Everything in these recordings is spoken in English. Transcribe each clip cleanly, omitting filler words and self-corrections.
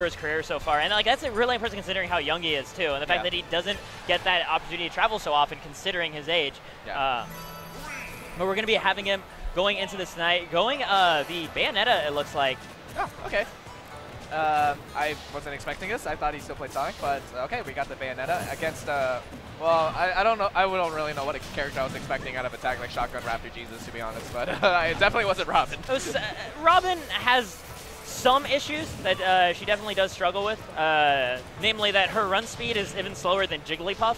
his career so far, and like that's really impressive considering how young he is too, and the fact that he doesn't get that opportunity to travel so often considering his age. But we're going to be having him going into this night, going the Bayonetta, it looks like. Oh, okay. I wasn't expecting this. I thought he still played Sonic, but okay, we got the Bayonetta against, well, I don't know. I don't really know what character I was expecting out of a tag like ShotgunRaptorJesus, to be honest, but it definitely wasn't Robin. Robin has some issues that she definitely does struggle with, namely that her run speed is even slower than Jigglypuff.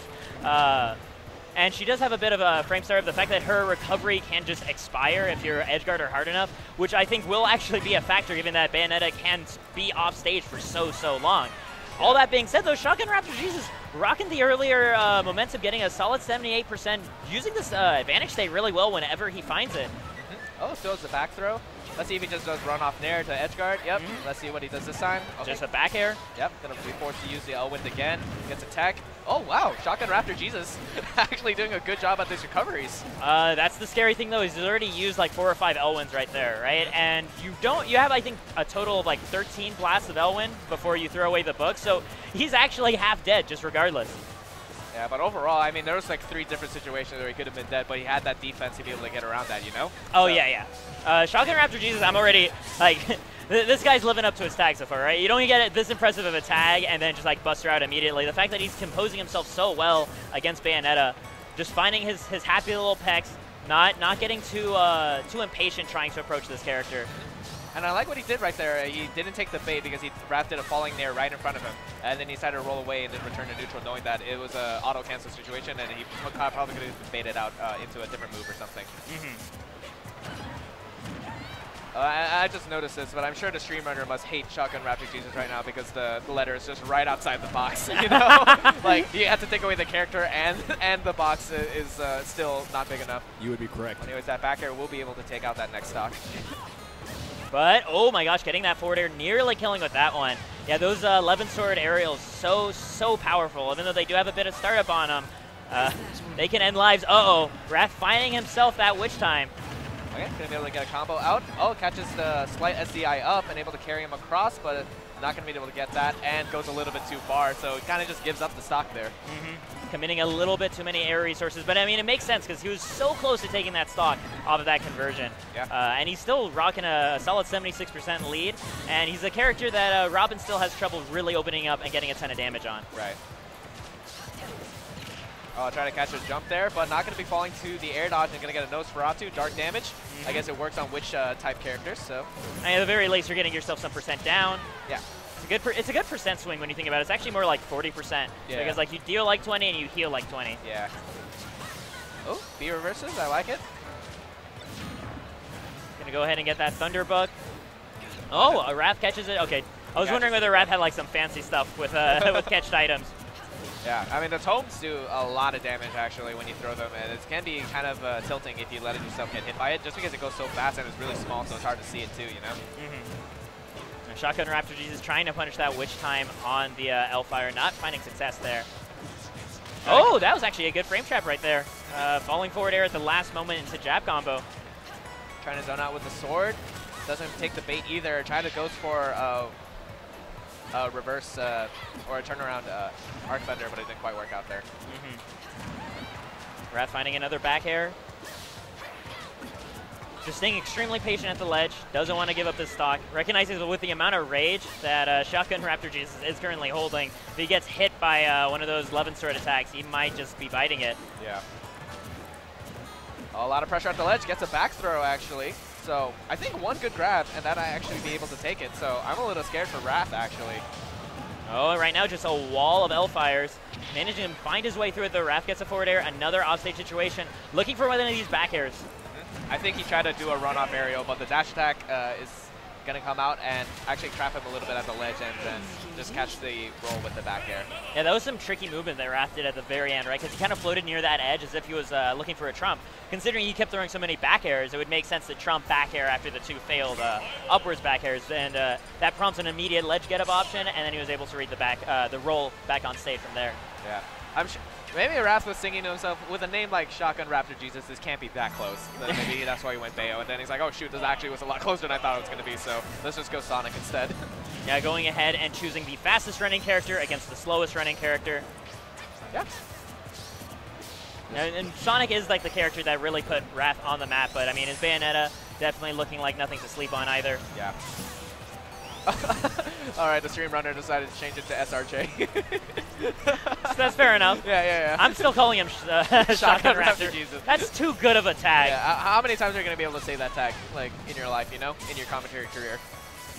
And she does have a bit of a frame stutter of the fact that her recovery can just expire if your edge guard are hard enough, which I think will actually be a factor given that Bayonetta can be off stage for so long. All that being said though, ShotgunRaptorJesus rocking the earlier momentum, getting a solid 78%, using this advantage state really well whenever he finds it. Oh, still has the back throw. Let's see if he just does run off nair to edge guard. Yep. Let's see what he does this time. Okay. Just a back air. Yep. Gonna be forced to use the L-Wind again. Gets a tech. Oh wow, ShotgunRaptorJesus actually doing a good job at these recoveries. That's the scary thing though, is he's already used like 4 or 5 L-Winds right there, right? And you have I think a total of like 13 blasts of L-Wind before you throw away the book, so he's actually half dead just regardless. Yeah, but overall, I mean, there was like 3 different situations where he could have been dead, but he had that defense to be able to get around that, you know? Oh, so. Yeah. ShotgunRaptorJesus, I'm already, like, this guy's living up to his tag so far, right? You don't get this impressive of a tag and then just, like, bust her out immediately. The fact that he's composing himself so well against Bayonetta, just finding his happy little pecs, not getting too impatient trying to approach this character. And I like what he did right there. He didn't take the bait because he drafted a falling nair right in front of him. And then he decided to roll away and then return to neutral, knowing that it was an auto-cancel situation and he probably could have baited out into a different move or something. I just noticed this, but I'm sure the stream runner must hate ShotgunRaptorJesus right now because the letter is just right outside the box, you know? Like, you have to take away the character and the box is still not big enough. You would be correct. Anyways, that back air will be able to take out that next stock. But, oh my gosh, getting that forward air, nearly killing with that one. Yeah, those 11 sword aerials, so powerful. Even though they do have a bit of startup on them, they can end lives. Uh-oh, Wrath finding himself that witch time. Okay, gonna be able to get a combo out. Oh, catches the slight SDI up and able to carry him across, but not gonna be able to get that and goes a little bit too far, so he kind of just gives up the stock there. Committing a little bit too many air resources, but I mean, it makes sense because he was so close to taking that stock off of that conversion. Yeah. And he's still rocking a solid 76% lead, and he's a character that Robin still has trouble really opening up and getting a ton of damage on. Right. Oh, try to catch his jump there, but not going to be falling to the air dodge and going to get a Nosferatu, dark damage. I guess it works on which type characters, so. And at the very least, you're getting yourself some percent down. Yeah. It's a good percent swing when you think about it. It's actually more like 40%. Yeah. Because like you deal like 20 and you heal like 20. Yeah. Oh, B reverses, I like it. Gonna go ahead and get that Thunderbuck. Oh, a Wrath catches it. Okay. I was wondering whether Wrath had like some fancy stuff with with catched items. Yeah, I mean, the tomes do a lot of damage, actually, when you throw them, and it can be kind of tilting if you let yourself get hit by it, just because it goes so fast and it's really small, so it's hard to see it, too, you know? ShotgunRaptorJesus trying to punish that witch time on the L-Fire, not finding success there. Oh, that was actually a good frame trap right there. Falling forward air at the last moment into jab combo. Trying to zone out with the sword. Doesn't take the bait either. Trying to go for reverse or a turnaround Arc Thunder, but it didn't quite work out there. Wrath finding another back air. Just staying extremely patient at the ledge. Doesn't want to give up this stock. Recognizes with the amount of rage that ShotgunRaptorJesus is currently holding, if he gets hit by one of those 11 sword attacks, he might just be biting it. Yeah. A lot of pressure at the ledge. Gets a back throw, actually. So I think one good grab, and that I actually be able to take it. So I'm a little scared for Wrath, actually. Oh, right now just a wall of L-Fires. Managing to find his way through it, though. Wrath gets a forward air, another offstage situation. Looking for one of these back airs. I think he tried to do a run-off aerial, but the dash attack is going to come out and actually trap him a little bit at the ledge and then just catch the roll with the back air. Yeah, that was some tricky movement that Wrath did at the very end, right? Because he kind of floated near that edge as if he was looking for a trump. Considering he kept throwing so many back airs, it would make sense to trump back air after the 2 failed upwards back airs. And that prompts an immediate ledge get-up option, and then he was able to read the roll back on stage from there. Yeah. I'm sure. Maybe Wrath was thinking to himself, with a name like ShotgunRaptorJesus, this can't be that close. Then maybe that's why he went Bayo. And then he's like, oh shoot, this actually was a lot closer than I thought it was going to be, so let's just go Sonic instead. Yeah, going ahead and choosing the fastest running character against the slowest running character. Yeah. And Sonic is like the character that really put Wrath on the map, but I mean, his Bayonetta definitely looking like nothing to sleep on either. Yeah. All right, the stream runner decided to change it to SRJ. So that's fair enough. Yeah. I'm still calling him Shotgun Raptor. Jesus. That's too good of a tag. Yeah. How many times are you going to be able to say that tag, like, in your life, you know, in your commentary career?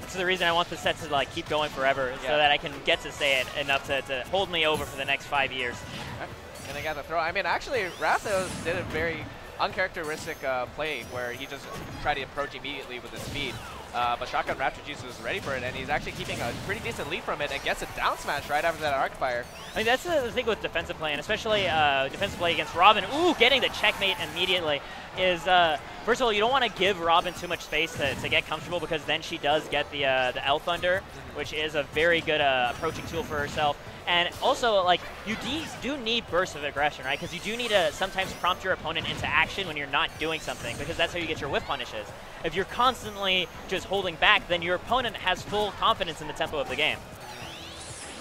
That's the reason I want the set to like keep going forever, so that I can get to say it enough to hold me over for the next 5 years. Okay. And they got the throw. I mean, actually, Raptor did a very uncharacteristic play where he just tried to approach immediately with his speed. But ShotgunRaptorJesus was ready for it, and he's actually keeping a pretty decent lead from it and gets a down smash right after that arc fire. I mean, that's the thing with defensive play, and especially defensive play against Robin. Ooh, getting the checkmate immediately is, first of all, you don't want to give Robin too much space to get comfortable, because then she does get the L Thunder, which is a very good approaching tool for herself. And also, like, you do need bursts of aggression, right? Because you do need to sometimes prompt your opponent into action when you're not doing something, because that's how you get your whiff punishes. If you're constantly just holding back, then your opponent has full confidence in the tempo of the game.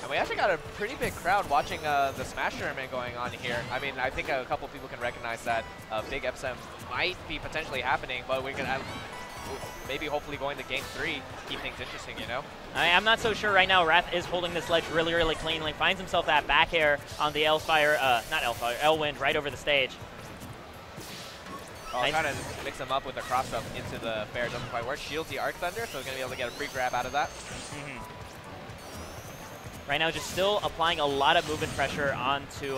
And we actually got a pretty big crowd watching the Smash tournament going on here. I mean, I think a couple people can recognize that big FSM might be potentially happening, but we can maybe hopefully going to Game 3, keep things interesting, you know? I'm not so sure right now. Wrath is holding this ledge really, really cleanly. Finds himself that back air on the L-Wind right over the stage. Oh, nice. Trying to mix him up with the cross up into the fair. Doesn't quite work. Shields the Arc Thunder, so he's going to be able to get a free grab out of that. Right now, just still applying a lot of movement pressure onto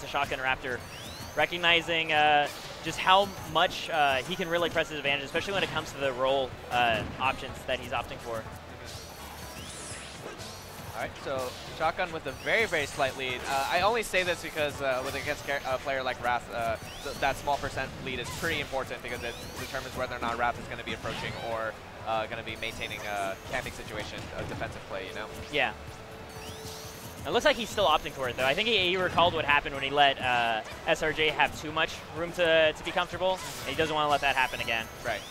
Shotgun Raptor, recognizing just how much he can really press his advantage, especially when it comes to the roll options that he's opting for. All right, so Shotgun with a very, very slight lead. I only say this because with against a player like Wrath, that small percent lead is pretty important, because it determines whether or not Wrath is going to be approaching or going to be maintaining a camping situation, a defensive play, you know? Yeah. It looks like he's still opting for it, though. I think he recalled what happened when he let SRJ have too much room to be comfortable, and he doesn't want to let that happen again. Right.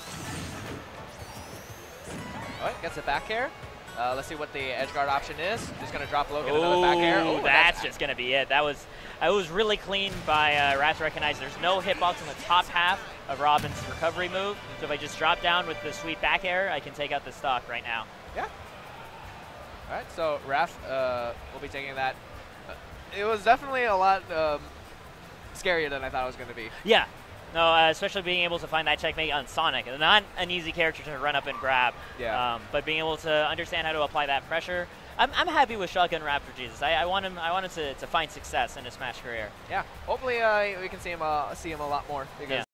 All right, gets a back air. Let's see what the edge guard option is. Just going to drop low, get another back air. Oh, that's just going to be it. That was really clean by Wrath to recognize there's no hitbox on the top half of Robin's recovery move, so if I just drop down with the sweet back air, I can take out the stock right now. Yeah. All right, so Wrath will be taking that. It was definitely a lot scarier than I thought it was going to be. Yeah. No, especially being able to find that checkmate on Sonic. Not an easy character to run up and grab. Yeah. But being able to understand how to apply that pressure. I'm happy with ShotgunRaptorJesus. I want him to find success in his Smash career. Yeah. Hopefully we can see him a lot more, because